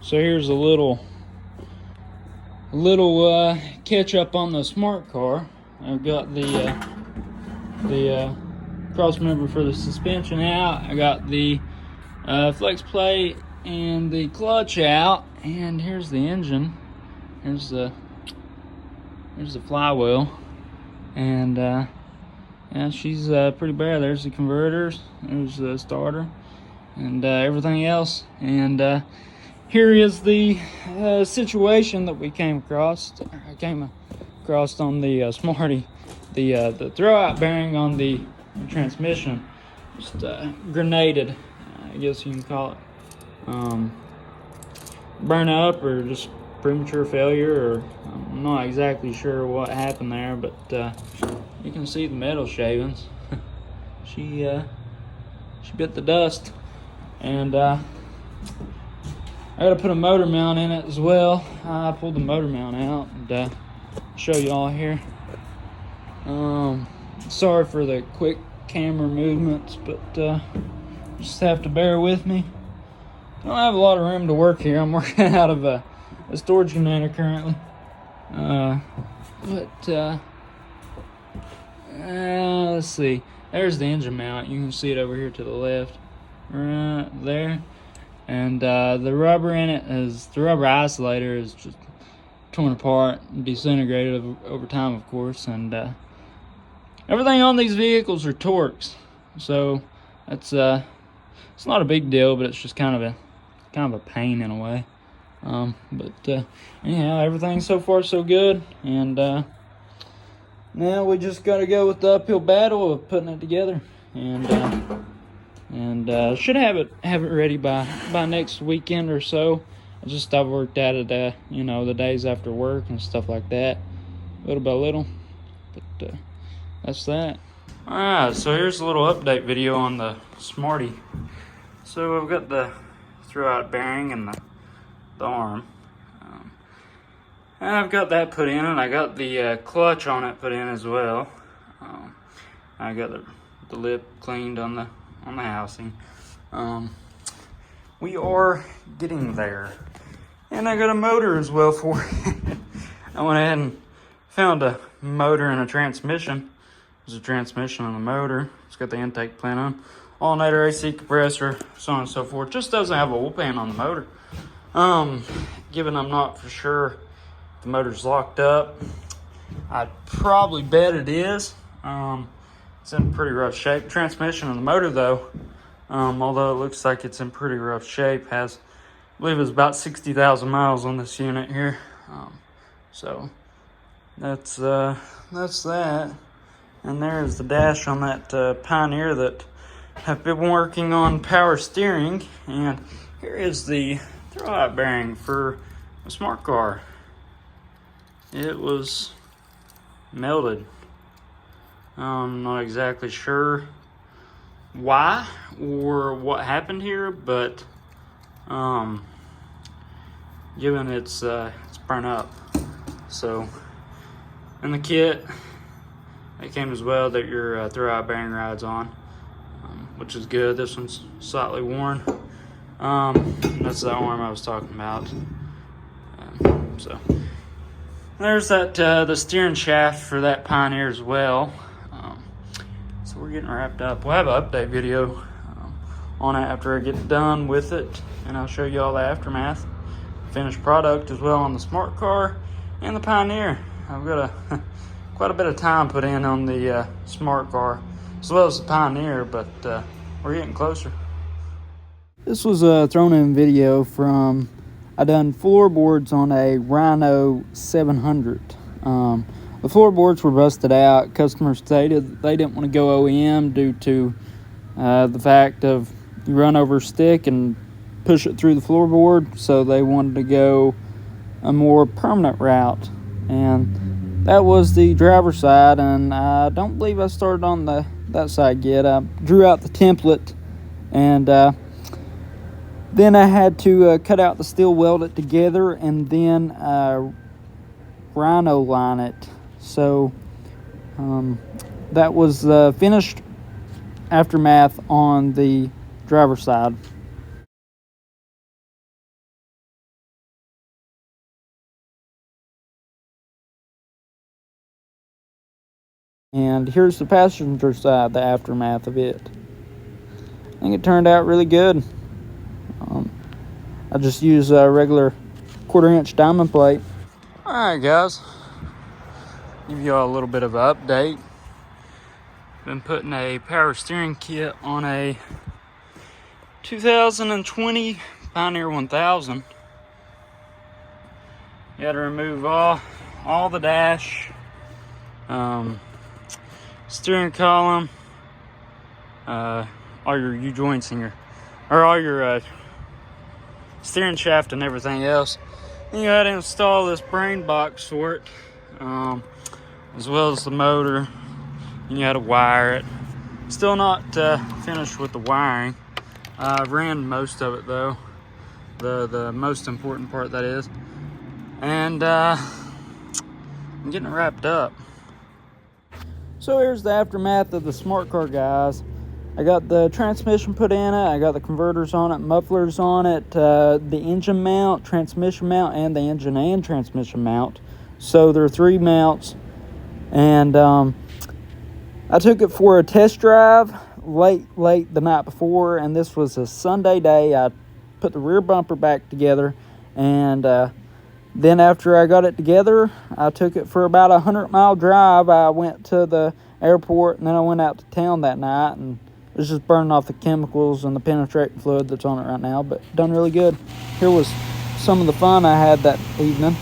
So here's a little catch up on the smart car. I've got the cross member for the suspension out. I got the flex plate and the clutch out, and here's the engine. Here's the flywheel, and yeah, she's pretty bad. There's the converters, there's the starter, and everything else. And here is the situation that we came across. I came across on the Smarty. The throwout bearing on the transmission just grenaded, I guess you can call it. Burn up or just premature failure, or I'm not exactly sure what happened there, but you can see the metal shavings. she bit the dust, and I gotta put a motor mount in it as well. I pulled the motor mount out and show you all here. Sorry for the quick camera movements, but just have to bear with me. I don't have a lot of room to work here. I'm working out of a storage container currently. Let's see. There's the engine mount. You can see it over here to the left, right there. And the rubber in it the rubber isolator is just torn apart and disintegrated over time, of course. And everything on these vehicles are Torx, so that's it's not a big deal, but it's just kind of a pain in a way. But anyhow, everything so far so good, and now we just got to go with the uphill battle of putting it together, and should have it ready by next weekend or so. I've worked at it, the days after work and stuff like that, little by little. But that's that. All right, so here's a little update video on the Smarty. So I've got the throwout bearing and the arm. And I've got that put in, and I got the clutch on it put in as well. I got the lip cleaned on the housing. We are getting there, and I got a motor as well for it. I went ahead and found a motor and a transmission. There's a transmission on the motor. It's got the intake plant on, alternator, AC compressor, so on and so forth. Just doesn't have a oil pan on the motor. Given I'm not for sure if the motor's locked up, I'd probably bet it is. It's in pretty rough shape. Transmission on the motor, though, although it looks like it's in pretty rough shape, I believe it's about 60,000 miles on this unit here. So that's that. And there's the dash on that Pioneer that I've been working on power steering. And here is the throwout bearing for a smart car. It was melted. I'm not exactly sure why or what happened here, but given it's burnt up. So in the kit it came as well that your throwout bearing rides on, which is good. This one's slightly worn. That's the arm I was talking about. So there's that the steering shaft for that Pioneer as well. So we're getting wrapped up. We'll have an update video on it after I get done with it, and I'll show you all the aftermath, finished product as well on the smart car and the Pioneer. I've got quite a bit of time put in on the smart car as well as the Pioneer, but we're getting closer. This was a thrown in video from, I done floorboards on a Rhino 700. The floorboards were busted out. Customers stated they didn't want to go OEM due to the fact of you run over a stick and push it through the floorboard, so they wanted to go a more permanent route, and that was the driver's side. And I don't believe I started on that side yet. I drew out the template, and then I had to cut out the steel, weld it together, and then Rhino line it. So that was the finished aftermath on the driver's side. And here's the passenger side, the aftermath of it. I think it turned out really good. I just use a regular 1/4-inch diamond plate. Alright guys, give y'all a little bit of an update. Been putting a power steering kit on a 2020 Pioneer 1000. You got to remove all the dash, steering column, all your U-joints and all your steering shaft and everything else. Then you got to install this brain box for it, as well as the motor. And you got to wire it. Still not finished with the wiring. I've ran most of it though, the most important part, that is. And I'm getting it wrapped up. So here's the aftermath of the smart car, guys. I got the transmission put in it, I got the converters on it, mufflers on it, the engine mount, transmission mount, and the engine and transmission mount. So there are 3 mounts. And I took it for a test drive late the night before, and this was a Sunday day. I put the rear bumper back together, and then after I got it together, I took it for about a 100-mile drive. I went to the airport, and then I went out to town that night, and it was just burning off the chemicals and the penetrating fluid that's on it right now, but done really good. Here was some of the fun I had that evening.